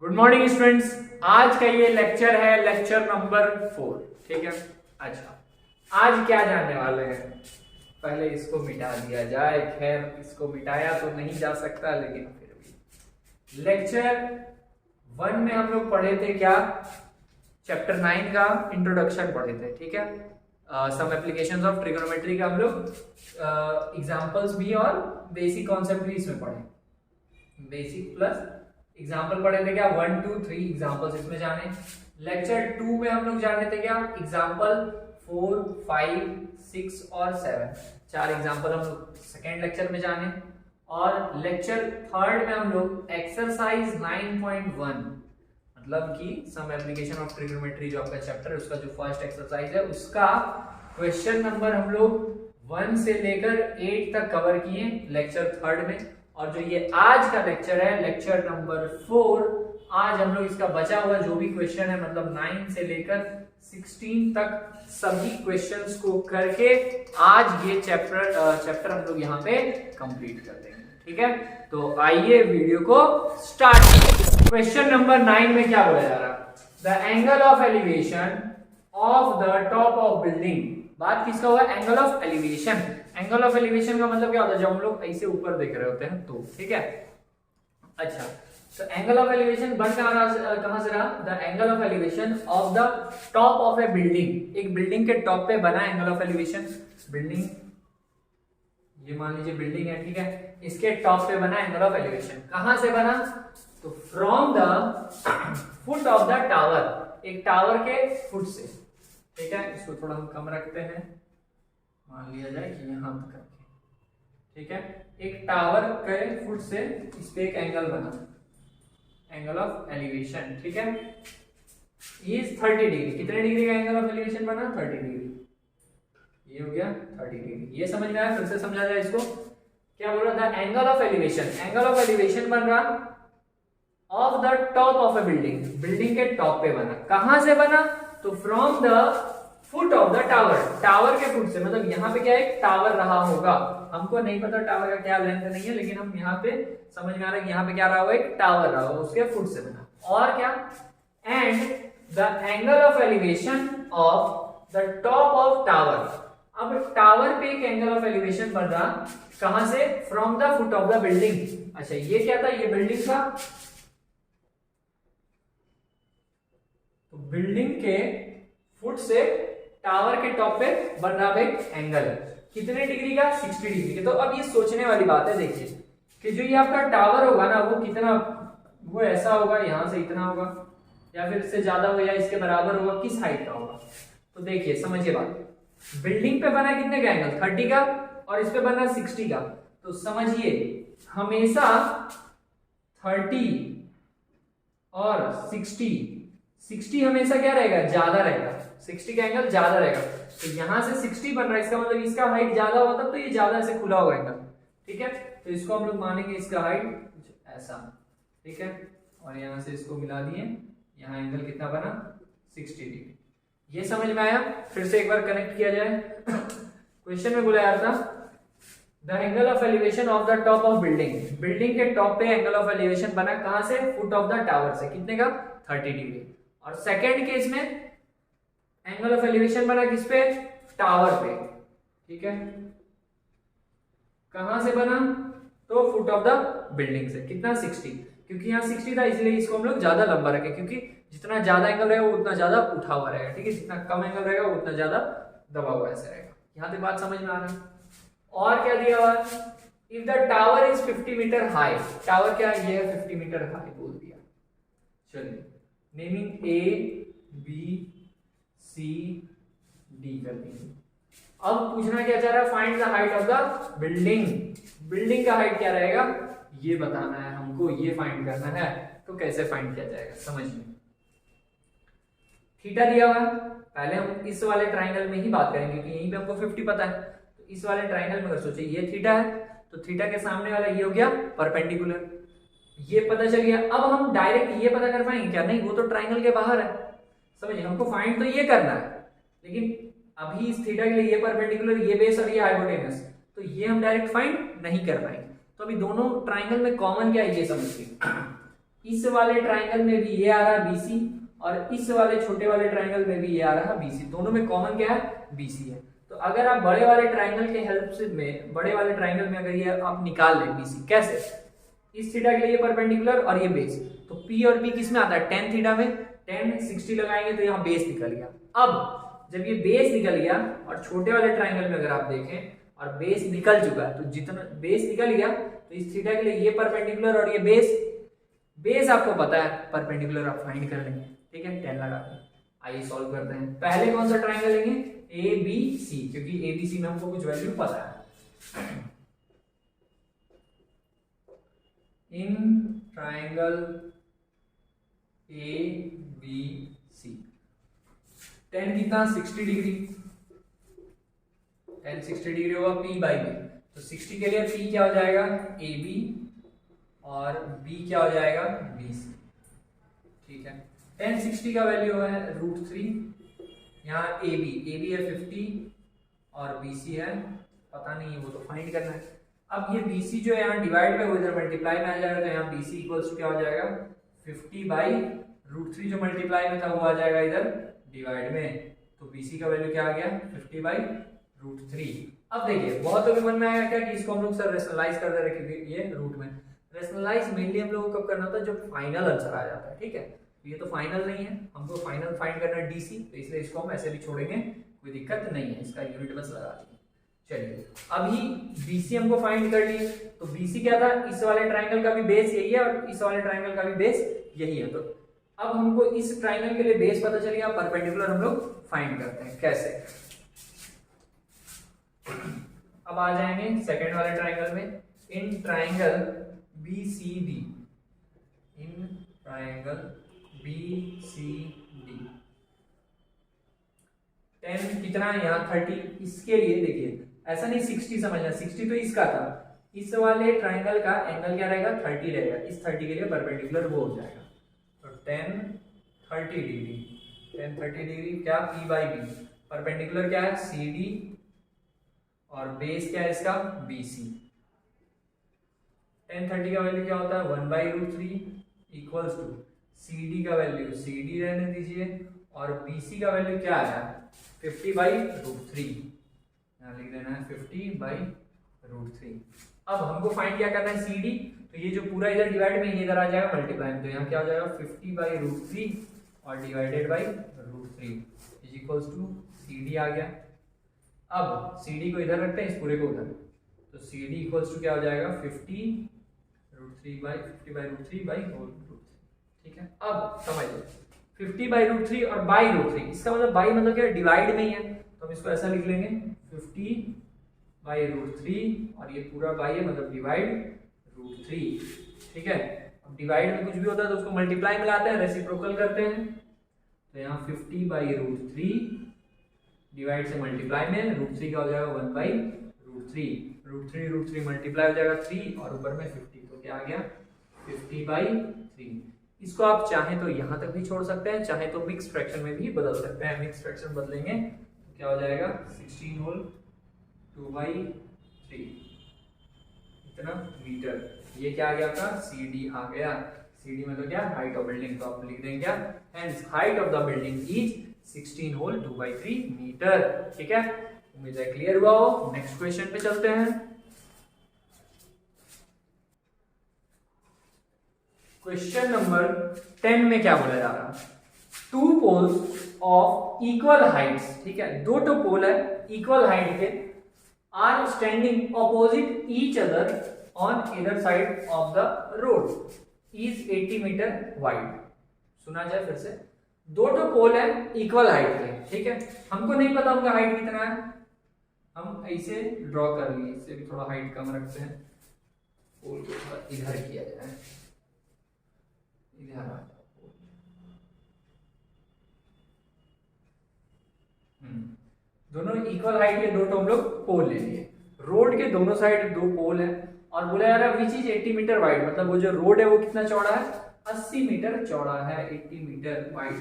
Good morning students. आज का ये लेक्चर है लेक्चर नंबर 4। ठीक है। अच्छा, आज क्या जानने वाले हैं, पहले इसको मिटा दिया जाए। खैर, इसको मिटाया तो नहीं जा सकता, लेकिन फिर भी लेक्चर 1 में हम लोग पढ़े थे क्या, चैप्टर 9 का इंट्रोडक्शन पढ़े थे। ठीक है। सम एप्लीकेशंस ऑफ ट्रिगोनोमेट्री का हम लोग एग्जांपल्स भी और बेसिक कॉन्सेप्ट भी इसमें पढ़े। बेसिक प्लस एग्जाम्पल पढ़े थे क्या, 1 2 3 एग्जाम्पल्स इसमें जाने। लेक्चर 2 में हम लोग जाने थे क्या, एग्जाम्पल 4 5 6 और 7, 4 एग्जाम्पल हम लोग सेकेंड लेक्चर में जाने। और लेक्चर 3 में हम लोग एक्सरसाइज 9.1 मतलब कि सम एप्लीकेशन ऑफ ट्रिगोनोमेट्री जो आपका चैप्टर है उसका जो फर्स्ट एक्सरसाइज है उसका क्वेश्चन नंबर हम लोग 1 से लेकर 8 तक कवर किए लेक्चर 3 में। और जो ये आज का लेक्चर है लेक्चर नंबर 4, आज हम लोग इसका बचा हुआ जो भी क्वेश्चन है मतलब 9 से लेकर 16 तक सभी क्वेश्चंस को करके आज ये चैप्टर हम लोग यहाँ पे कंप्लीट कर देंगे। ठीक है, तो आइए वीडियो को स्टार्ट करें। क्वेश्चन नंबर 9 में क्या बोला जा रहा है, the angle of elevation of the top of building. बात किसका हुआ, angle of elevation. Angle of elevation का मतलब क्या होता है, जब हम लोग ऐसे ऊपर देख रहे होते हैं तो। ठीक है। अच्छा, तो एंगल ऑफ एलिवेशन बन कहां से रहा, the angle of elevation of the top of A building. एक बिल्डिंग के टॉप पे बना एंगल ऑफ एलिवेशन। बिल्डिंग, ये मान लीजिए बिल्डिंग है। ठीक है, इसके टॉप पे बना एंगल ऑफ एलिवेशन। कहां से बना, तो from the foot of the tower, एक टावर के फुट से। ठीक है, इसको थोड़ा हम कम रखते हैं, मान लिया जाए कि यहां तक करके। ठीक है, एक टावर के फुट से इस पे एक एंगल बना, एंगल ऑफ एलिवेशन। ठीक है, ये 30 डिग्री। कितने डिग्री का एंगल ऑफ एलिवेशन बना, 30 डिग्री। ये हो गया 30 डिग्री। ये समझ में आया, फिर से समझा जाए इसको। क्या बोल रहा था, angle of elevation. Angle of elevation बन रहा of the top of A building, building के टॉप पे बना। कहां से बना, तो from the foot of the tower, tower के फुट से। मतलब यहाँ पे क्या एक टावर रहा होगा, हमको नहीं पता टावर का क्या लेंथ नहीं है, लेकिन हम यहाँ पे समझ में आ रहा है कि यहाँ पे क्या रहा होगा, एक टावर रहा होगा, उसके फुट से बना। और क्या, and the angle of elevation of the top of tower. अब टावर पे एक एंगल ऑफ एलिवेशन बन रहा, कहां से, from the foot of the building. अच्छा, ये क्या था, ये बिल्डिंग का, तो बिल्डिंग के फुट से टावर के टॉप पे बन रहा भाई एंगल। कितने डिग्री का, 60 डिग्री के। तो अब ये सोचने वाली बात है, देखिए कि जो ये आपका टावर होगा ना, वो कितना, वो ऐसा होगा, यहां से इतना होगा, या फिर इससे ज्यादा हो या इसके बराबर होगा, किस हाइट का होगा। तो देखिए समझिए बात, बिल्डिंग पे बना कितने का एंगल, 30 का, और इस पे बना 60 का। तो समझिए हमेशा 30 और 60 हमेशा क्या रहेगा, ज्यादा रहेगा। 60 का एंगल ज्यादा रहेगा, तो यहां से 60 बन रहा है, इसका मतलब इसका हाइट ज्यादा होता तो ये ज्यादा ऐसे खुला होगा एंगल। ठीक है, तो इसको हम लोग मानेंगे इसका हाइट कुछ ऐसा। ठीक है, और यहां से इसको मिला दिए, यहाँ एंगल कितना बना, 60 डिग्री। ये समझ में आया, फिर से एक बार कनेक्ट किया जाए। क्वेश्चन में बोला यार था, the angle of elevation of the top of building. Building के टॉप पे एंगल ऑफ एलिवेशन बना कहां से, फुट ऑफ द टावर से। कितने का, 30 डिग्री। और सेकेंड केस में एंगल ऑफ एलिवेशन बना किस पे, टावर पे। ठीक है, कहां से बना, तो फुट ऑफ द बिल्डिंग से। कितना, 60। क्योंकि यहाँ 60 था इसलिए इसको हम लोग ज्यादा लंबा रखे, क्योंकि जितना ज्यादा एंगल रहेगा वो उतना ज्यादा उठा हुआ रहेगा। ठीक है, जितना कम एंगल रहेगा वो उतना ज्यादा दबा हुआ ऐसे रहेगा। यहाँ तक बात समझ में आ रहा है। और क्या दिया हुआ, if the tower is 50 metre high. Tower क्या है, ये 50 मीटर हाई बोल दिया। चलिए, naming a B c d कर देंगे। अब पूछना क्या चाह रहा है, find the height of the building. Building का हाइट क्या रहेगा ये बताना है हमको, ये फाइंड करना है। तो कैसे फाइंड किया जाएगा, समझिए। थीटा दिया हुआ है, पहले हम इस वाले ट्राइंगल में ही बात करेंगे क्योंकि यहीं पे हमको 50 पता है। तो इस वाले ट्राइंगल में अगर सोचिए ये थीटा है, तो थीटा के सामने वाला ये हो गया परपेंडिकुलर, ये पता चल गया। अब हम डायरेक्ट ये पता कर पाएंगे क्या, नहीं, वो तो ट्राइंगल के बाहर है। समझिए, हमको फाइंड तो ये करना है, लेकिन अभी इस थीटा के लिए ये परपेंडिकुलर, ये बेस और ये हाइपोटेनस, तो ये हम डायरेक्ट फाइंड नहीं कर पाएंगे। तो अभी दोनों ट्राइंगल में कॉमन क्या है ये समझिए। इस वाले ट्राइंगल में भी ये आ रहा है BC, और इस वाले छोटे वाले ट्राइंगल में भी ये आ रहा है BC, दोनों में कॉमन क्या है, BC है। तो अगर आप बड़े वाले ट्राइंगल के हेल्प से में बड़े वाले ट्राइंगल में अगर ये आप निकाल लें BC, कैसे, इस थीटा के लिए परपेंडिकुलर और ये बेस, तो P और B किस में आता है, tan थीटा में, tan 60 लगाएंगे तो यहाँ बेस निकल गया। अब जब ये बेस निकल गया और छोटे वाले ट्राइंगल में अगर आप देखें और बेस निकल चुका है, तो जितना बेस निकल गया तो इस थीटा के लिए ये परपेंडिकुलर और ये बेस आपको पता है परपेंडिकुलर, आप फाइंड कर लेंगे, ठीक है, 10 लगा के। आइए सॉल्व करते हैं। पहले कौन सा ट्राइंगल लेंगे, ABC, क्योंकि ABC में हमको कुछ वैल्यू पता है। इन ट्राइंगल ABC tan कितना, 60 डिग्री, tan 60 डिग्री होगा P/B, तो 60 के लिए P क्या हो जाएगा, AB, और B क्या हो जाएगा, BC, ठीक है। tan 60 का वैल्यू है √3, यहाँ AB है 50 और BC है पता नहीं है, वो तो फाइंड करना है। अब ये BC जो है यहाँ डिवाइड में, वो इधर मल्टीप्लाई में आ जाएगा, तो यहाँ BC इक्वल्स क्या हो जाएगा, 50/√3, जो मल्टीप्लाई में था वो आ जाएगा इधर डिवाइड में, तो BC का वैल्यू क्या आ गया, 50/√3। अब देखिए बहुतों के मन में आएगा क्या कि इसको हम लोग सर रेशनलाइज कर दे रहे, क्योंकि ये रूट में रेशनलाइज मेनली हम लोगों को कब करना होता है, जब फाइनल आंसर आ जाता है, ठीक है। ये तो फाइनल नहीं है, हमको फाइनल फाइंड करना है DC, तो इसलिए इसको हम ऐसे भी छोड़ेंगे, कोई दिक्कत नहीं है, इसका यूनिट बस लगा देंगे। चलिए अभी BC हमको फाइंड कर लिए, तो BC क्या था, इस वाले ट्राइंगल का भी बेस यही है और इस वाले ट्राइंगल का भी बेस यही है। तो अब हमको इस ट्राइंगल के लिए बेस पता चल गया, परपेंडिकुलर हम लोग फाइंड करते हैं कैसे। अब आ जाएंगे सेकंड वाले ट्राइंगल में, in triangle BCD, in triangle BCD tan कितना है यहाँ 30, इसके लिए देखिए ऐसा नहीं 60 समझना, 60 तो इसका था, इस वाले ट्राइंगल का एंगल क्या रहेगा, 30 रहेगा, इस 30 के लिए परपेंडिकुलर वो हो जाएगा, तो tan 30 डिग्री, tan 30 डिग्री क्या, P/B, परपेंडिकुलर क्या है CD, और बेस क्या है इसका, BC। tan 30 का वैल्यू क्या होता है, 1/√3 इक्वल्स टू CD का वैल्यू CD रहने दीजिए, और BC का वैल्यू क्या आया, 50/√3, यहाँ लिख देना है 50/√3। अब हमको फाइंड क्या करना है, CD, तो ये जो पूरा इधर डिवाइड में, ये इधर आ जाएगा मल्टीप्लाई में, तो यहाँ क्या हो जाएगा 50/√3 और divided by √3 is equals to CD आ गया। अब CD को इधर रखते हैं, इस पूरे को उधर, तो CD इक्वल्स टू क्या हो जाएगा 50√3/√3, ठीक है। अब समझिए 50/√3 और by√3, इसका मतलब बाई मतलब क्या, डिवाइड में ही है, तो हम इसको ऐसा लिख लेंगे 50/√3 और ये पूरा बाई है मतलब डिवाइड √3, ठीक है। अब डिवाइड में कुछ भी होता है तो उसको मल्टीप्लाई में लाते हैं, रेसिप्रोकल करते हैं, तो यहाँ 50/√3 डिवाइड से मल्टीप्लाई में, √3 का हो जाएगा 1/√3, √3 मल्टीप्लाई हो जाएगा 3 और ऊपर में 50, तो क्या आ गया 50/3। इसको आप चाहें तो यहाँ तक भी छोड़ सकते हैं, चाहे तो मिक्स फ्रैक्शन में भी बदल सकते हैं। मिक्स फ्रैक्शन बदलेंगे तो क्या हो जाएगा 16 होल 2/3 इतना मीटर, ये क्या आ गया आपका CD आ गया। CD मतलब क्या, हाइट ऑफ बिल्डिंग, तो आप लिख देंगे क्या, hence height of the building is 16 whole 2/3 metre, ठीक है। उम्मीद है क्लियर हुआ हो। नेक्स्ट क्वेश्चन पे चलते हैं। क्वेश्चन नंबर 10 में क्या बोला जा रहा है, two poles of equal heights, ठीक है, दो तो पोल है इक्वल हाइट के, are standing opposite each other on either side of the road, is 80 metre wide. सुना जाए फिर से, दो तो पोल है इक्वल हाइट के, ठीक है, हमको नहीं पता उनका हाइट कितना है, हम ऐसे ड्रॉ कर लिए, इससे भी थोड़ा हाइट कम रखते हैं, पोल को थोड़ा इधर किया जाए, इधर आ जाओ, दोनों इक्वल हाइट के दो तो हम लोग पोल ले लिए, रोड के दोनों साइड दो पोल है, और बोला जा रहा है विच इज 80 मीटर वाइड, मतलब वो जो रोड है वो कितना चौड़ा है, 80 मीटर चौड़ा है, 80 मीटर वाइड,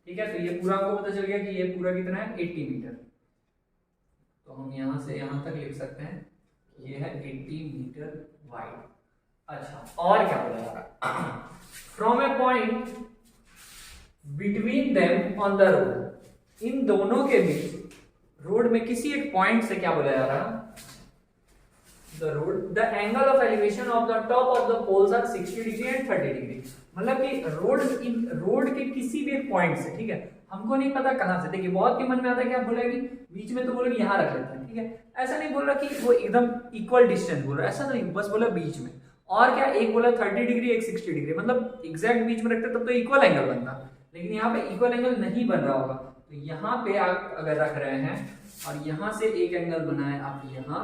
ठीक है। तो ये पूरा हमको पता चल गया कि ये पूरा कितना है 80 मीटर, तो हम यहां से यहां तक लिख सकते हैं ये है 80 मीटर वाइड। अच्छा और क्या बोला जा रहा है, from a point between them on the road, इन दोनों के बीच रोड में किसी एक पॉइंट से क्या बोला जा रहा है, the road the angle of elevation of the top of the poles are 60 degree and 30 degree. मतलब कि रोड के किसी भी एक पॉइंट से, ठीक है, हमको नहीं पता कहां से, देखिए बहुत के मन में आता है कि आप बोलेंगे बीच में, तो बोलोगे यहाँ रख लेते हैं, ठीक है, ऐसा नहीं बोल रहा कि वो एकदम इक्वल डिस्टेंस बोल रहा है, ऐसा नहीं, बस बोला बीच में। और क्या, एक बोला 30 डिग्री एक 60 डिग्री, मतलब एग्जैक्ट बीच में रखते तब तो इक्वल एंगल बनता, लेकिन यहाँ पे इक्वल एंगल नहीं बन रहा होगा, तो यहाँ पे आप अगर रख रहे हैं और यहाँ से एक एंगल बनाए आप, यहाँ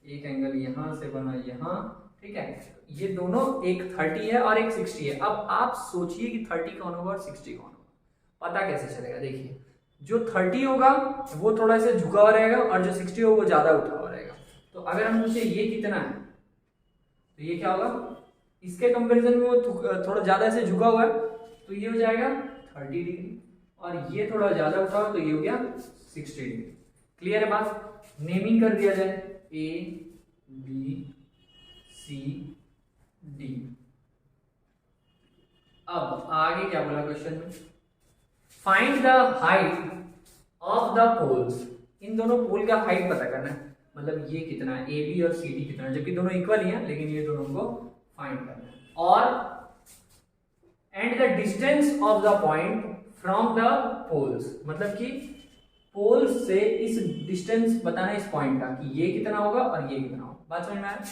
एक एंगल यहाँ से बना यहाँ, ठीक है, ये दोनों एक 30 है और एक 60 है। अब आप सोचिए कि 30 कौन होगा और 60 कौन होगा, पता कैसे चलेगा, देखिए जो 30 होगा वो थोड़ा सा झुका हुआ रहेगा और जो 60 होगा वो ज्यादा उठा हुआ रहेगा। तो अगर हम पूछे ये कितना है, तो ये क्या होगा, इसके कंपैरिजन में वो थोड़ा ज्यादा ऐसे झुका हुआ है, तो ये हो जाएगा 30 डिग्री, और ये थोड़ा ज्यादा उठा हुआ तो ये हो गया 60 डिग्री। क्लियर है बात, नेमिंग कर दिया जाए A B C D। अब आगे क्या बोला क्वेश्चन में, find the height of the poles, इन दोनों पोल का हाइट पता करना है, मतलब ये कितना है, ए बी और सी डी कितना है, जबकि दोनों इक्वल ही हैं, लेकिन ये दोनों को फाइंड करना है। और and the distance of the point from the poles, मतलब कि पोल से इस डिस्टेंस बताना है इस पॉइंट का, कि ये कितना होगा और ये कितना होगा। बात समझ में आया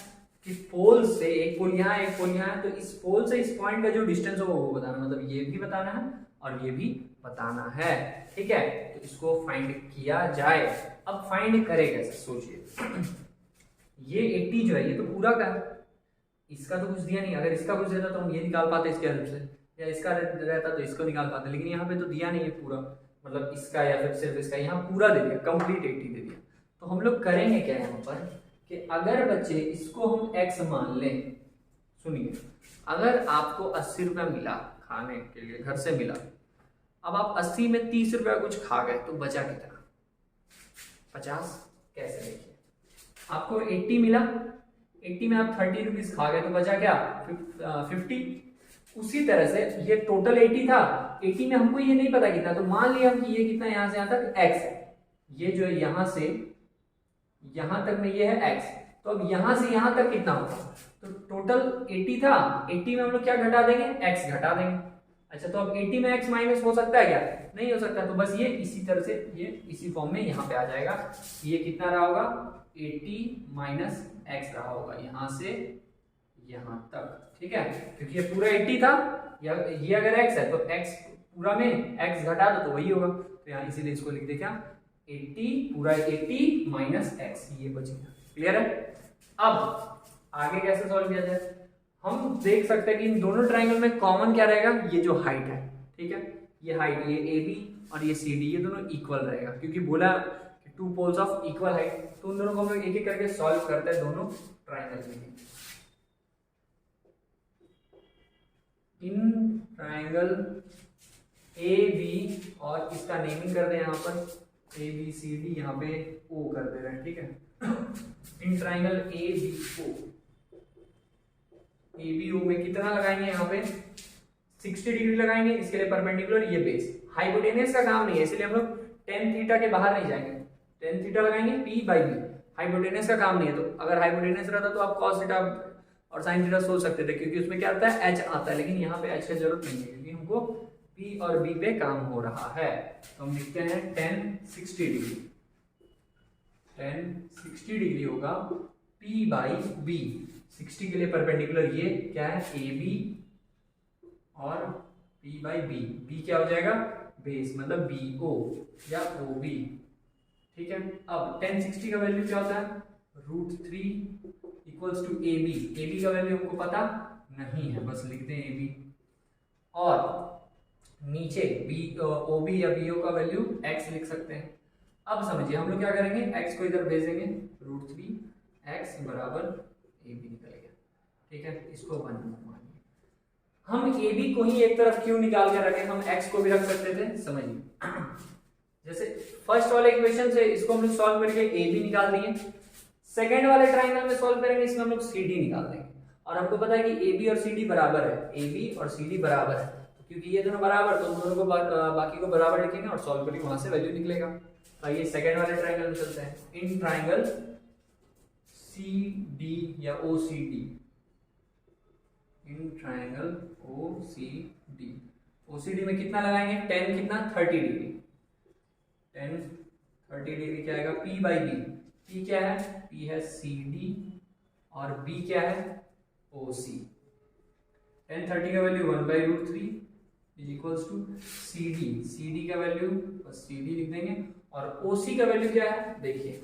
कि पोल से, एक पोल यहाँ एक पोल यहाँ है, तो इस पोल से इस पॉइंट का जो डिस्टेंस होगा वो बताना, मतलब ये भी बताना है और ये भी बताना है, ठीक है। तो इसको फाइंड किया जाए। अब फाइंड करे कैसे, सोचिए, ये 80 जो है ये तो पूरा का है, इसका तो कुछ दिया नहीं, अगर इसका कुछ देता तो हम ये निकाल पाते इसके हेल्प से, या इसका रहता तो इसको निकाल पाते, लेकिन यहाँ पे तो दिया नहीं है पूरा, मतलब इसका या फिर सिर्फ इसका, यहाँ पूरा दे दिया, कंप्लीट 80 दे दिया। तो हम लोग करेंगे क्या यहाँ पर कि अगर बच्चे इसको हम x मान लें, सुनिए, अगर आपको 80 रुपया मिला खाने के लिए, घर से मिला, अब आप 80 में 30 रुपया कुछ खा गए, तो बचा कितना, 50। कैसे, देखिए आपको 80 मिला, 80 में आप 30 रुपीज खा गए, तो बचा क्या, 50। उसी तरह से ये टोटल 80 था, 80 में हमको ये नहीं पता कितना, तो मान लिया कि ये कितना, यहां से यहां तक x है, ये जो है यहां से यहां तक में ये है x, तो अब यहां से यहां तक कितना होगा, तो टोटल 80 था, 80 में हम लोग क्या घटा देंगे, x घटा देंगे। अच्छा, तो अब 80 में x माइनस हो सकता है क्या, नहीं हो सकता, तो बस ये इसी तरह से ये इसी फॉर्म में यहाँ पे आ जाएगा, ये कितना रहा होगा, 80 माइनस x रहा होगा यहां से यहां तक, ठीक है, क्योंकि ये पूरा 80 था, ये अगर x है तो x पूरा में x घटा दो तो वही होगा, तो यहाँ इसीलिए इसको लिख दे क्या, 80 पूरा 80 माइनस x, ये बचेगा। क्लियर है। अब आगे कैसे सॉल्व किया जाए, हम देख सकते हैं कि इन दोनों ट्रायंगल में कॉमन क्या रहेगा, ये जो हाइट है, ठीक है, ये हाइट, ये AB और ये CD, ये दोनों इक्वल रहेगा, क्योंकि बोला कि 2 पोल्स ऑफ इक्वल हाइट, तो उन दोनों को हम लोग एक एक करके सॉल्व करते हैं दोनों ट्रायंगल में। इन ट्रायंगल AB और इसका नेमिंग कर दे यहाँ पर ABCD, यहाँ पे O कर दे रहे हैं, ठीक है। इन ट्रायंगल ABO में कितना लगाएंगे, यहाँ पे 60 डिग्री लगाएंगे, इसके लिए परपेंडिकुलर ये बेस, हाइपोटेनस का काम नहीं है, इसलिए हम लोग टेन थीटा के बाहर नहीं जाएंगे, टेन थीटा लगाएंगे P/B, हाइपोटेनस का काम नहीं है। तो अगर हाइपोटेनस रहता तो आप cos थीटा और साइन थीटा सोच सकते थे, क्योंकि उसमें क्या आता है, h आता है, लेकिन यहाँ पे h की जरूरत नहीं है, क्योंकि हमको P और B पे काम हो रहा है। तो हम लिखते हैं tan 60 डिग्री, tan 60 डिग्री होगा P/B, 60 के लिए परपेंडिकुलर ये क्या है, AB और P/B, B क्या हो जाएगा, बेस, मतलब BO या OB, ठीक है। अब tan 60 का वैल्यू क्या होता है, √3 इक्वल्स टू AB, AB का वैल्यू हमको पता नहीं है, बस लिखते हैं AB, और नीचे OB या BO का वैल्यू x लिख सकते हैं। अब समझिए हम लोग क्या करेंगे, x को इधर भेजेंगे, √3x बराबर AB निकल गया, ठीक है, इसको 1 मानिए। हम AB को ही एक तरफ क्यों निकाल के रखें, हम x को भी रख सकते थे, समझिए, जैसे फर्स्ट वाले इक्वेशन से इसको हम लोग सॉल्व करके AB निकाल दिए, सेकेंड वाले ट्राइंगल में सॉल्व करेंगे, इसमें हम लोग CD निकाल देंगे। और हमको पता है कि ए बी और सी डी बराबर है, ए बी और सी डी बराबर है, तो क्योंकि ये दोनों बराबर तो दोनों को बाकी को बराबर लिखेंगे और सॉल्व करेंगे, वहां से वैल्यू निकलेगा। आइए सेकंड वाले ट्रायंगल में चलते हैं। इन ट्रायंगल सी डी या o c d, in triangle o c d, o c d में कितना लगाएंगे, टेन कितना 30 डिग्री, टेन 30 डिग्री क्या आएगा, P बाई बी, P क्या है, P है सी डी और B क्या है ओ सी। टेन 30 का value 1/√3 is equals to c d का वैल्यू बस सी डी लिख देंगे और ओ सी का वैल्यू क्या है, देखिए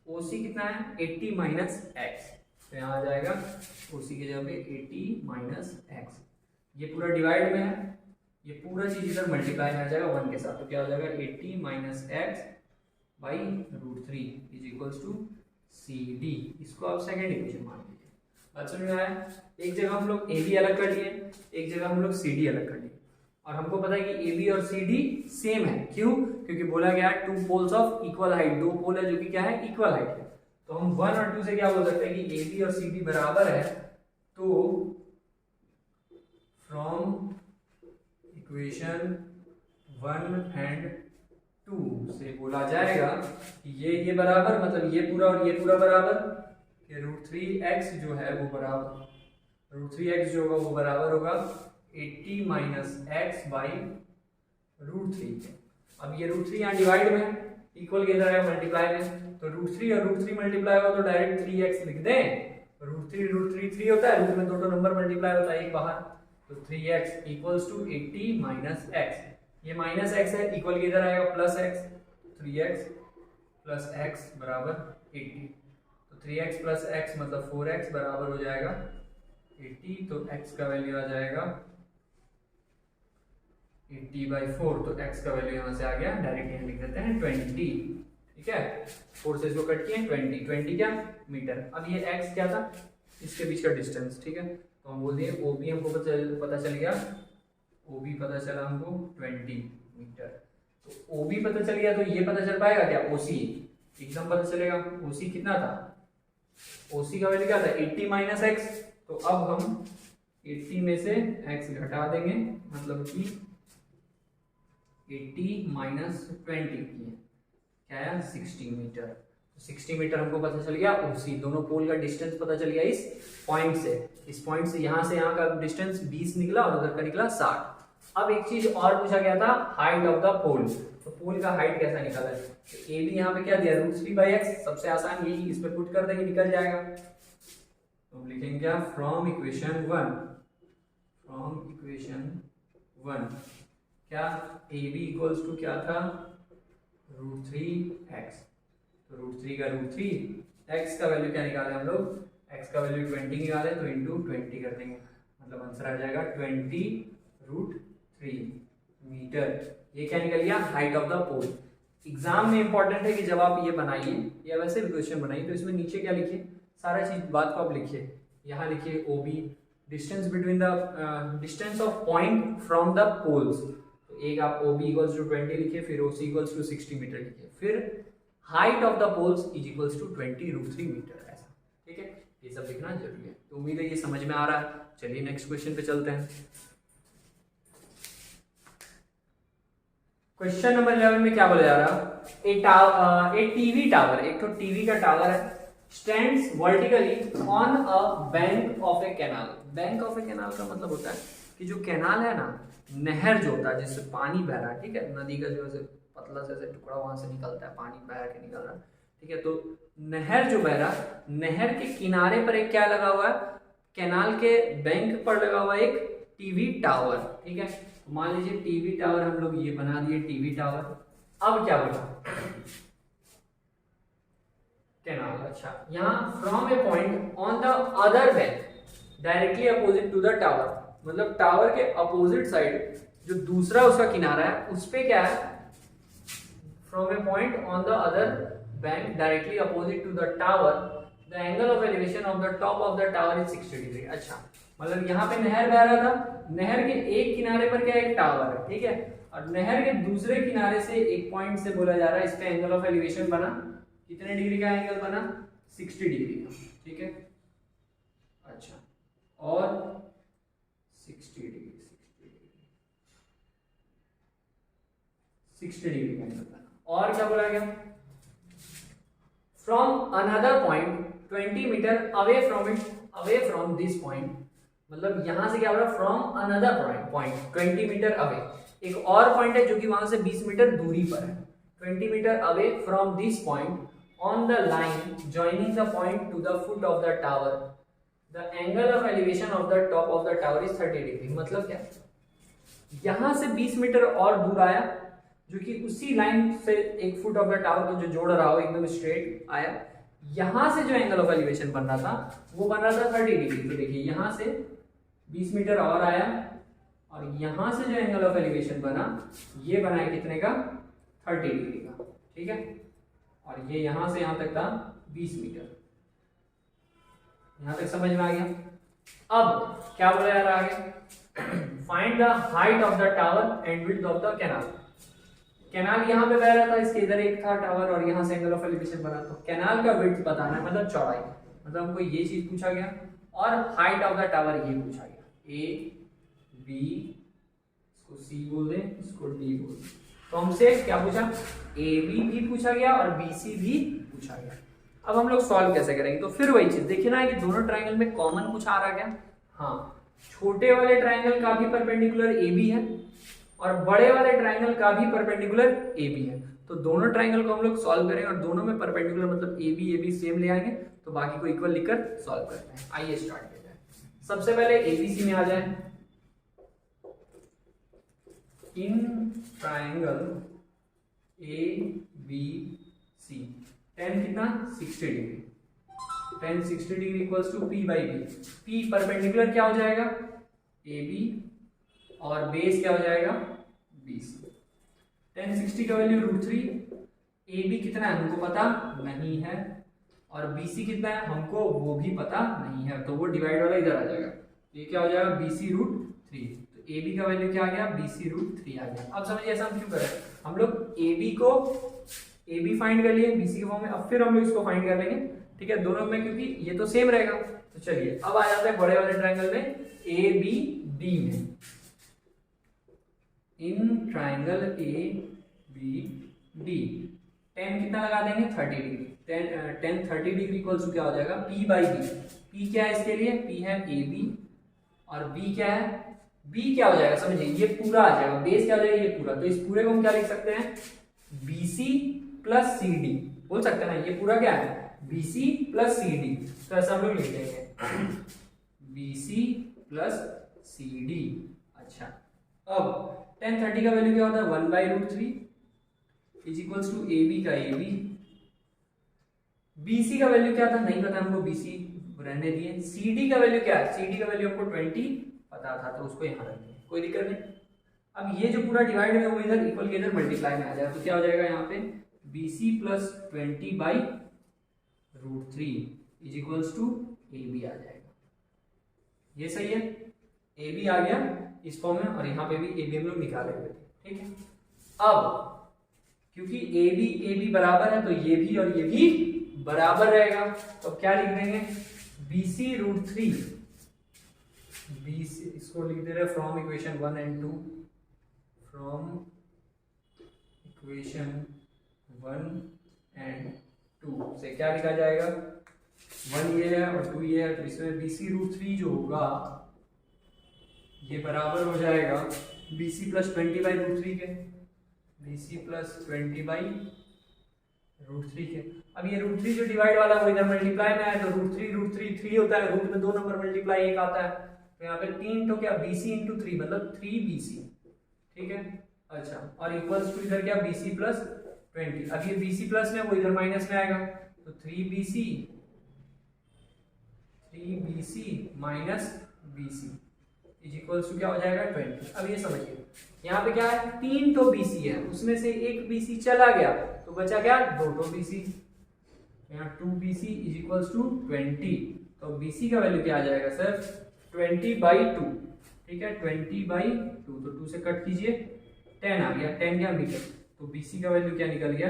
ओ सी कितना है 80 माइनस एक्स, तो यहाँ आ जाएगा ओ सी की जगह पे 80 माइनस एक्स, ये पूरा डिवाइड में है, ये पूरा चीज इधर मल्टीप्लाई आ जाएगा 1 के साथ, तो क्या हो जाएगा 80 minus x by √3 is equals to c d. इसको आप सेकेंड इक्वेशन मान लीजिए। बात समझ में आया? एक जगह हम लोग ए बी अलग कर लिए, एक जगह हम लोग सी डी अलग कर लिए, और हमको पता है कि ए बी और सी डी सेम है। क्यों? क्योंकि बोला गया two poles of equal height, दो पोल है जो कि क्या है इक्वल हाइट है, तो हम 1 और 2 से क्या बोल सकते हैं कि ए बी और सी डी बराबर है, तो फ्रॉम इक्वेशन 1 एंड 2 से बोला जाएगा कि ये बराबर, मतलब ये पूरा और ये पूरा बराबर, कि √3x जो है वो बराबर, √3x जो होगा वो बराबर होगा 80 माइनस एक्स बाई √3। अब ये √3 यहाँ डिवाइड में है, इक्वल के इधर है मल्टीप्लाई में, तो √3 और √3 मल्टीप्लाई होगा तो डायरेक्ट 3x लिख दें, √3 3 होता है, रूट में दो नंबर मल्टीप्लाई होता है एक बाहर, तो 3x equals to 80 minus x, ये माइनस एक्स है, इक्वल के इधर आएगा plus x, 3x plus x बराबर 80, तो 3x प्लस एक्स मतलब 4x बराबर हो जाएगा 80, तो x का वैल्यू आ जाएगा 80/4, तो x का वैल्यू यहाँ से आ गया, डायरेक्ट यहाँ लिख देते हैं 20, ठीक है, 4 से इसको कट किए 20 क्या मीटर। अब ये x क्या था, इसके बीच का डिस्टेंस, ठीक है, तो हम बोल दिए OB हमको पता चल गया, OB पता चला हमको 20 मीटर, तो OB पता चल गया, तो ये पता चल पाएगा क्या, OC एकदम पता चलेगा। OC कितना था, OC का वैल्यू क्या था 80 माइनस एक्स, तो अब हम 80 में से x घटा देंगे, मतलब कि 80 माइनस 20 क्या है 60 मीटर, 60 मीटर हमको पता चल गया OC, दोनों पोल का डिस्टेंस पता चल गया इस पॉइंट से, इस पॉइंट से यहाँ का डिस्टेंस 20 निकला और उधर का निकला 60। अब एक चीज और पूछा गया था, हाइट ऑफ द पोल, तो पोल का हाइट कैसा निकाला है, तो ए बी यहाँ पे क्या दिया √3/x, सबसे आसान यही, इस पे पुट कर देंगे निकल जाएगा, तो हम लिखेंगे क्या, फ्रॉम इक्वेशन 1 क्या ए बी इक्वल्स टू क्या था √3x, तो √3 का √3, x का वैल्यू क्या निकाले हम लोग, x का वैल्यू 20 निकाले, तो इंटू 20 कर देंगे, मतलब आंसर आ जाएगा 20√3 मीटर। ये क्या निकल गया, height of the pole. Exam में इंपॉर्टेंट है कि जब आप ये बनाइए या वैसे भी क्वेश्चन बनाइए, तो इसमें नीचे क्या लिखिए, सारा चीज बात को आप लिखिए, यहाँ लिखिए OB, distance between the distance of point from the poles, तो एक आप OB इक्वल्स टू 20 लिखिए, फिर OC इक्वल्स टू 60 मीटर लिखिए, फिर height of the poles is equals to 20√3 metre, ऐसा, ठीक है, ये सब लिखना जरूरी है। तो उम्मीद है ये समझ में आ रहा है। चलिए नेक्स्ट क्वेश्चन पे चलते हैं। क्वेश्चन नंबर 11 में क्या बोला जा रहा, ए टीवी टावर, एक तो टीवी का टावर है, stands vertically on a bank of A canal. Bank of A canal का मतलब होता है कि जो कैनाल है ना, नहर जो होता है जिससे पानी बह रहा है, ठीक है, नदी का जो है पतला से टुकड़ा वहां से निकलता है, पानी बह के निकल रहा है, ठीक है, तो नहर जो बह रहा है, नहर के किनारे पर एक क्या लगा हुआ है, कैनाल के बैंक पर लगा हुआ एक टीवी टावर, ठीक है, मान लीजिए टीवी टावर हम लोग ये बना दिए टीवी टावर। अब क्या बोला, कैनाल, अच्छा, यहाँ from a point on the other bank directly opposite to the tower, मतलब टावर के अपोजिट साइड जो दूसरा उसका किनारा है उस पे क्या है, from a point on the other bank directly opposite to the tower, the angle of elevation of the top of the tower is 60 degree. अच्छा, मतलब यहाँ पे नहर बह रहा था, नहर के एक किनारे पर क्या एक टावर है, ठीक है, और नहर के दूसरे किनारे से एक पॉइंट से बोला जा रहा है, इसका एंगल ऑफ एलिवेशन बना कितने डिग्री का एंगल बना, 60 डिग्री का, ठीक है। अच्छा, और 60 डिग्री 60 डिग्री का एंगल बना। और क्या बोला गया, from another point 20 metre away from this point, मतलब यहां से क्या बोला, from another point 20 metre away, एक और पॉइंट है जो कि वहां से 20 मीटर दूरी पर है, 20 metre away from this point on the line joining the point to the foot of the tower, the angle of elevation of the top of the tower is 30 degree. मतलब क्या, यहां से 20 मीटर और दूर आया, जो कि उसी लाइन से एक फुट ऑफ द टावर को जो जोड़ रहा हो एकदम स्ट्रेट आया, यहां से जो एंगल ऑफ एलिवेशन बन रहा था वो बन रहा था 30 डिग्री। तो देखिए यहां से 20 मीटर और आया और यहां से जो एंगल ऑफ एलिवेशन बना ये बना है कितने का, 30 डिग्री का, ठीक है। और ये यहां से यहां तक था 20 मीटर, यहां तक समझ में आ गया। अब क्या बोला जा रहा है आगे, find the height of the tower and width of the canal. Canal यहाँ पे बह रहा था, इसके इधर एक था टावर और यहाँ से एंगल ऑफ एलिवेशन बना, तो कैनाल का विड्थ बताना है, मतलब चौड़ाई, मतलब हमको ये चीज पूछा गया, और हाइट ऑफ द टावर ये पूछा गया। ए बी, इसको सी बोल दे, इसको डी बोल दे। तो हमसे क्या पूछा, ए बी भी पूछा गया और बी सी भी पूछा गया। अब हम लोग सॉल्व कैसे करेंगे, तो फिर वही चीज देखिए ना कि दोनों ट्राइंगल में कॉमन कुछ आ रहा क्या, हाँ, छोटे वाले ट्राइंगल का भी परपेंडिकुलर ए बी है और बड़े वाले ट्राइंगल का भी परपेंडिकुलर ए बी है। तो दोनों ट्राइंगल को हम लोग सॉल्व करेंगे और दोनों में परपेंडिकुलर मतलब ए बी सेम ले आएंगे, तो बाकी को इक्वल लिखकर सॉल्व करते हैं। आइए स्टार्ट करते हैं। सबसे पहले एबीसी में आ जाए, in triangle A B C tan कितना 60 degree, tan 60 degree equals to P by B. P perpendicular क्या हो जाएगा, ए बी, और बेस क्या हो जाएगा BC। tan 60 का वैल्यू √3, AB कितना है हमको पता नहीं है और BC कितना है हमको वो भी पता नहीं है, तो वो डिवाइड वाला इधर आ जाएगा, ये क्या हो जाएगा BC √3। तो AB का वैल्यू क्या आ गया, BC √3 आ गया। अब समझिए ऐसा हम क्यों करें, हम लोग AB फाइंड कर लिए BC के फॉर्म में, अब फिर हम लोग इसको फाइंड कर लेंगे, ठीक है, दोनों में, क्योंकि ये तो सेम रहेगा। तो चलिए अब आ जाते हैं बड़े वाले ट्राइंगल में ABD में। इन ट्राइंगल ABD tan कितना लगा देंगे 30 degree, tan 30 degree equals to क्या हो जाएगा P बाई B। P क्या है इसके लिए, P है AB और B क्या है, B क्या हो जाएगा समझिए, ये पूरा आ जाएगा, बेस क्या हो जाएगा ये पूरा, तो इस पूरे को हम क्या लिख सकते हैं BC प्लस CD बोल सकते हैं ना, ये पूरा क्या है BC प्लस CD, तो ऐसा हम लोग लिख देंगे BC प्लस CD। अच्छा, अब tan 30 का वैल्यू क्या होता है 1 बाई √3 इज इक्वल्स टू AB का AB। BC का वैल्यू क्या था नहीं पता हमको, BC रहने दिए। CD का वैल्यू क्या है, CD का वैल्यू हमको 20 पता था, तो उसको यहाँ रख दिए, कोई दिक्कत नहीं। अब ये जो पूरा डिवाइड है वो इधर इक्वल के इधर मल्टीप्लाई में आ जाएगा, तो क्या हो जाएगा यहाँ पे BC plus 20 by √3 is equals to AB आ जाएगा। ये सही है, AB आ गया इस फॉर्म में और यहाँ पे भी AB हम लोग निकाले हुए थे, ठीक है। अब क्योंकि AB बराबर है तो ये भी और ये भी बराबर रहेगा, तो क्या लिख देंगे BC √3, BC इसको लिख दे रहे from equation 1 and 2, from equation 1 and 2 से क्या लिखा जाएगा 1 ये है और 2 ये है, तो इसमें BC √3 जो होगा ये बराबर हो जाएगा BC प्लस 20 बाई √3 के, BC प्लस 20 बाई √3 के। अब ये √3 जो डिवाइड वाला वो इधर मल्टीप्लाई में आया, तो √3 3 होता है, रूट में 2 नंबर मल्टीप्लाई 1 आता है, तो यहाँ पे 3 तो क्या BC इंटू 3 मतलब 3BC, ठीक है। अच्छा, और इक्वल्स टू इधर क्या BC प्लस 20, अब ये BC प्लस में वो इधर माइनस में आएगा, तो 3BC minus BC is equals to क्या हो जाएगा 20। अब ये समझिए यहाँ पे क्या है 3 तो BC है, उसमें से एक BC चला गया तो बचा क्या 2 तो BC, यहाँ 2BC इज इक्वल्स टू 20, तो BC का वैल्यू क्या आ जाएगा सर 20 बाई 2, ठीक है 20 बाई 2, तो 2 से कट कीजिए 10 आ गया, 10 क्या मीटर, तो BC का वैल्यू क्या निकल गया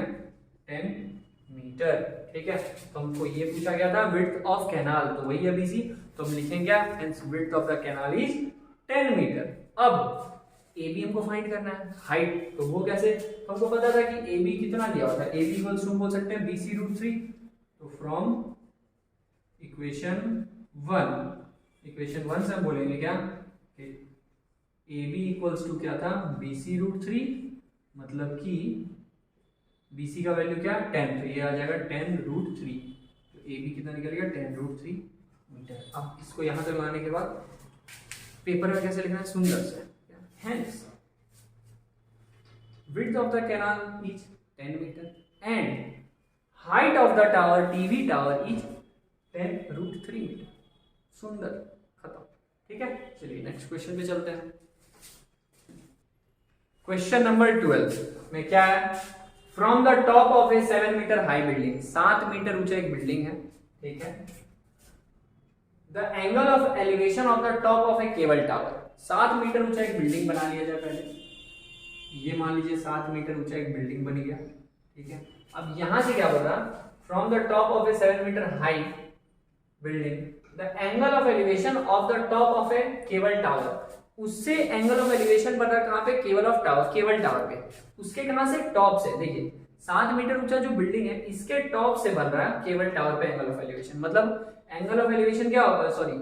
10 मीटर। ठीक है, तो हमको ये पूछा गया था विड्थ ऑफ कैनाल, तो वही है बीसी, तो हम लिखेंगे क्या, hence width of the canal is 10 metre. अब ए बी हमको फाइंड करना है, हाइट, तो वो कैसे, हमको पता था कि ए बी कितना दिया हुआ था, ए बी इक्वल्स टू बोल सकते हैं BC √3, तो फ्रॉम इक्वेशन 1 से हम बोलेंगे क्या, ए बी इक्वल्स टू क्या था, BC √3, मतलब कि BC का वैल्यू क्या 10, तो ये आ जाएगा 10 √3, तो ए बी कितना निकलेगा 10 √3 मीटर। अब इसको यहां तक लाने के बाद पेपर में कैसे लिखना है, सुंदर से, hence width of the canal is 10 meter and height of the tower TV tower is 10 √3 meter। सुंदर, खत्म। ठीक है, चलिए नेक्स्ट क्वेश्चन पे चलते हैं। क्वेश्चन नंबर 12 में क्या है, from the top of a 7 metre high building, 7 metre ऊंचा एक बिल्डिंग है, ठीक है, the angle of elevation of the top of a cable tower, 7 metre ऊंचा एक बिल्डिंग बना लिया जाए पहले, ये मान लीजिए 7 मीटर ऊंचा एक बिल्डिंग बन गया। ठीक है, अब यहां से क्या बोल रहा, from the top of a 7 metre high building the angle of elevation of the top of a cable tower, उससे एंगल ऑफ एलिवेशन बन रहा है कहां पे, cable of tower, cable tower पे, उसके कहां से, टॉप से। देखिए 7 मीटर ऊंचा जो बिल्डिंग है इसके टॉप से बन रहा है केबल टावर पे एंगल ऑफ एलिवेशन, मतलब एंगल ऑफ एलिवेशन क्या होगा, सॉरी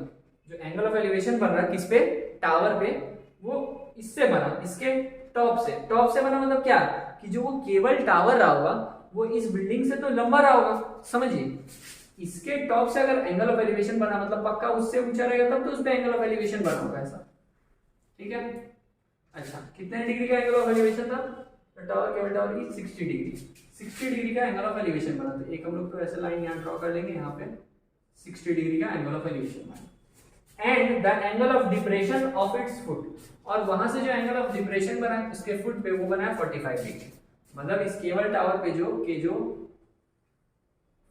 जो एंगल ऑफ एलिवेशन बन रहा है किस पे, टावर पे, वो इससे बना, इसके टॉप से बना, मतलब क्या कि जो वो केबल टावर रहा होगा वो इस बिल्डिंग से तो लंबा रहा होगा, समझिए, इसके टॉप से अगर एंगल ऑफ एलिवेशन बना मतलब पक्का उससे ऊंचा रहेगा तब तो उस पे एंगल ऑफ एलिवेशन बना होगा ऐसा। ठीक है, अच्छा कितने डिग्री का एंगल ऑफ एलिवेशन था, टावर, केबल टावर की 60 डिग्री, 60 डिग्री का एंगल ऑफ एलिवेशन बना, तो एक हम लोग तो ऐसे लाइन यहाँ ड्रॉ कर लेंगे, यहाँ पे 60 डिग्री का एंगल ऑफ एलिवेशन बना, and the angle of depression of its foot, और वहां से जो एंगल ऑफ डिप्रेशन बना है उसके फुट पे वो बना है 45 डिग्री, मतलब इस केबल टावर पे जो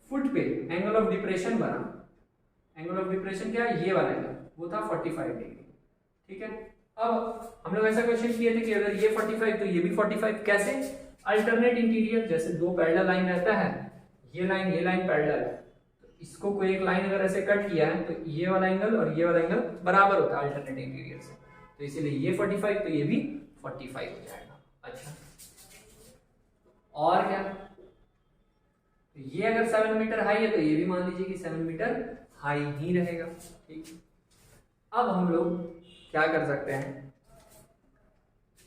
फुट पे एंगल ऑफ डिप्रेशन बना, एंगल ऑफ डिप्रेशन क्या है, ये बनेगा, वो था 45 डिग्री। ठीक है, अब हम लोग ऐसा क्वेश्चन किए थे कि अगर ये 45 तो ये भी 45, कैसे, अल्टरनेट इंटीरियर, जैसे दो पैरेलल लाइन रहता है, ये लाइन पैरेलल है, इसको कोई एक लाइन अगर ऐसे कट किया है तो ये वाला एंगल और ये वाला एंगल बराबर होता है अल्टरनेट इंटीरियर से, तो इसीलिए ये 45 तो ये भी 45 हो जाएगा। अच्छा, और क्या, ये अगर 7 मीटर हाई है तो ये भी मान लीजिए कि 7 मीटर हाई ही रहेगा। ठीक, अब हम लोग क्या कर सकते हैं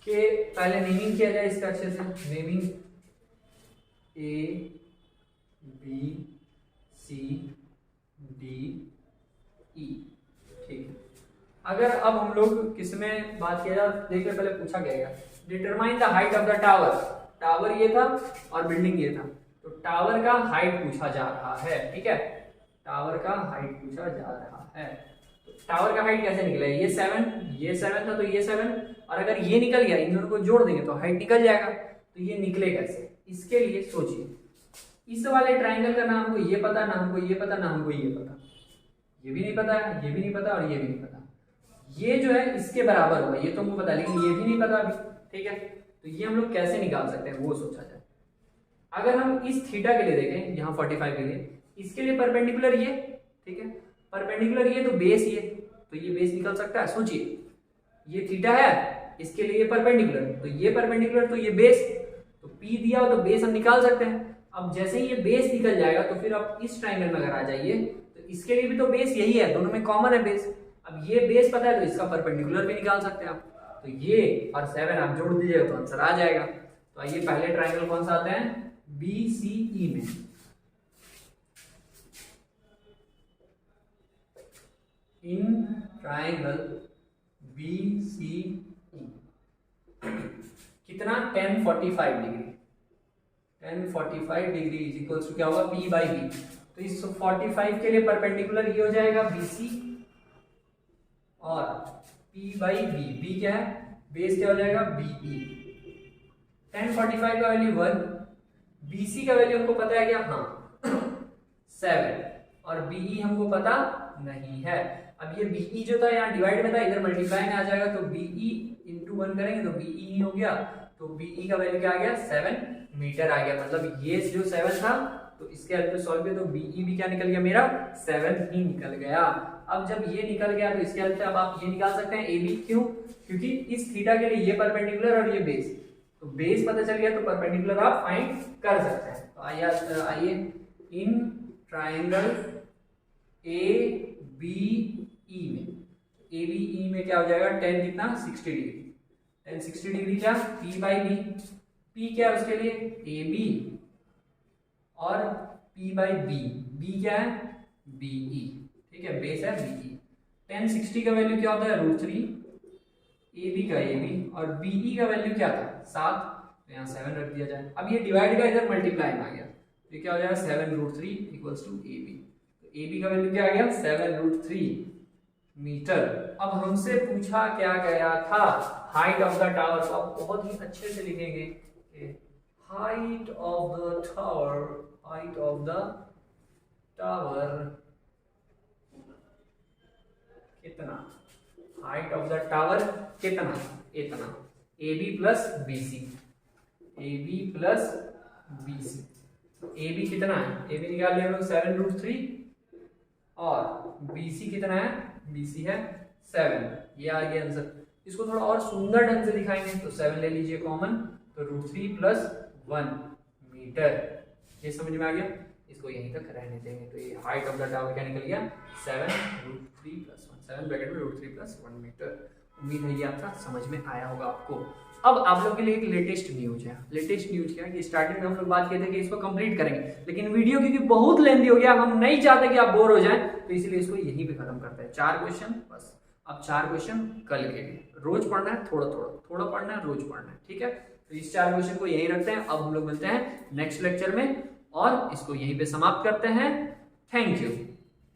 कि पहले नेमिंग किया जाए इसका अच्छे से, naming A B C D E। ठीक, अगर अब हम लोग किसमें बात किया जाए, देखिए पहले पूछा गया determine the height of the tower, tower ये था और बिल्डिंग ये था, तो टावर का हाइट पूछा जा रहा है। ठीक है, टावर का हाइट पूछा जा रहा है, तो टावर का हाइट कैसे निकला, ये 7 था तो ये 7, और अगर ये निकल गया, इन दोनों को जोड़ देंगे तो हाइट निकल जाएगा, तो ये निकले कैसे, इसके लिए सोचिए, इस वाले ट्राइंगल का नाम हमको ये पता, ना हमको ये पता, ना हमको ये पता, ये भी नहीं पता है, ये भी नहीं पता और ये भी नहीं पता, ये जो है इसके बराबर होगा, ये तो हमको पता, लेकिन ये भी नहीं पता अभी। ठीक है, तो ये हम लोग कैसे निकाल सकते हैं वो सोचा जाए। अगर हम इस थीटा के लिए देखें, यहाँ 45 के लिए, इसके लिए परपेंडिकुलर ये, ठीक है, परपेंडिकुलर ये तो बेस ये, तो ये बेस निकल सकता है, सोचिए ये थीटा है, इसके लिए परपेंडिकुलर, तो ये परपेंडिकुलर तो ये बेस, तो P दिया हो तो बेस हम निकाल सकते हैं। अब जैसे ही ये बेस निकल जाएगा तो फिर आप इस ट्राइंगल में अगर आ जाइए तो इसके लिए भी तो बेस यही है, दोनों में कॉमन है बेस, अब ये बेस पता है तो इसका परपेंडिकुलर भी निकाल सकते हैं आप, तो ये और 7 आप जोड़ दीजिएगा तो आंसर आ जाएगा। तो आइए पहले ट्राइंगल कौन सा आते हैं, BCE में, इन ट्राइंगल BCE कितना 1045 degree, 1045 degree is equals to क्या होगा, P बाई B, तो इस 45 के लिए परपेंडिकुलर ये हो जाएगा BC और P बाई B, B क्या है, बेस क्या हो जाएगा BE, 1045 का वैल्यू 1, BC का वैल्यू हमको पता है क्या, हाँ 7, और BE हमको पता नहीं है। अब ये BE जो था यहाँ डिवाइड में था, इधर मल्टीप्लाई में आ जाएगा, तो BE इंटू 1 करेंगे तो BE ही हो गया, तो BE का वैल्यू क्या आ गया, 7 मीटर आ गया, मतलब ये जो 7 था तो इसके हेल्प से सॉल्व किया तो बीई भी क्या निकल गया मेरा 7 ही निकल गया। अब जब ये निकल गया तो इसके हेल्प से अब आप ये निकाल सकते हैं AB। क्यों? क्योंकि इस थीटा के लिए ये परपेंडिकुलर और ये बेस, तो बेस पता चल गया तो परपेंडिकुलर आप फाइंड कर सकते हैं। तो आइए इन ट्राइंगल ABE में, ABE में क्या हो जाएगा, tan कितना 60 डिग्री, tan 60 डिग्री क्या P बाई बी, P क्या है उसके लिए AB और P बाई बी, B क्या है BE, ठीक है, बेस है BE। tan 60 का वैल्यू क्या होता है √3, AB का AB और BE का वैल्यू क्या था 7, तो यहाँ 7 रख दिया जाए। अब ये डिवाइड का इधर मल्टीप्लाई में आ गया, तो ये क्या हो जाएगा 7√3 इक्वल्स टू AB। तो AB का वैल्यू क्या आ गया 7√3 मीटर। अब हमसे पूछा क्या गया था हाइट ऑफ द टावर, तो आप बहुत ही अच्छे से लिखेंगे height of the tower, height of the tower कितना, हाइट ऑफ द टावर कितना, इतना, AB plus BC, AB plus BC। तो AB कितना है, AB निकाल लिया हम लोग 7√3 और BC कितना है, BC है 7, ये आ गया आंसर। इसको थोड़ा और सुंदर ढंग से दिखाएंगे तो 7 ले लीजिए कॉमन, तो √3 प्लस 1 मीटर, ये समझ में आ गया। इसको यहीं तक रहने देंगे, तो ये हाइट ऑफ द टावर क्या निकल गया 7√3 प्लस 1, 7 ब्रैकेट में √3 प्लस 1 मीटर। उम्मीद है ये आपका समझ में आया होगा आपको। अब आप लोग के लिए एक लेटेस्ट न्यूज है। लेटेस्ट न्यूज क्या है कि स्टार्टिंग में हम लोग बात किए थे कि इसको कंप्लीट करेंगे, लेकिन वीडियो क्योंकि बहुत लेंथी हो गया, हम नहीं चाहते कि आप बोर हो जाएं, तो इसलिए इसको यहीं पे खत्म करते हैं। 4 क्वेश्चन बस, अब 4 क्वेश्चन कल के लिए, रोज पढ़ना है, थोड़ा पढ़ना है, रोज पढ़ना है, ठीक है। तो इस 4 क्वेश्चन को यहीं रखते हैं। अब हम लोग मिलते हैं नेक्स्ट लेक्चर में और इसको यहीं पे समाप्त करते हैं। Thank you.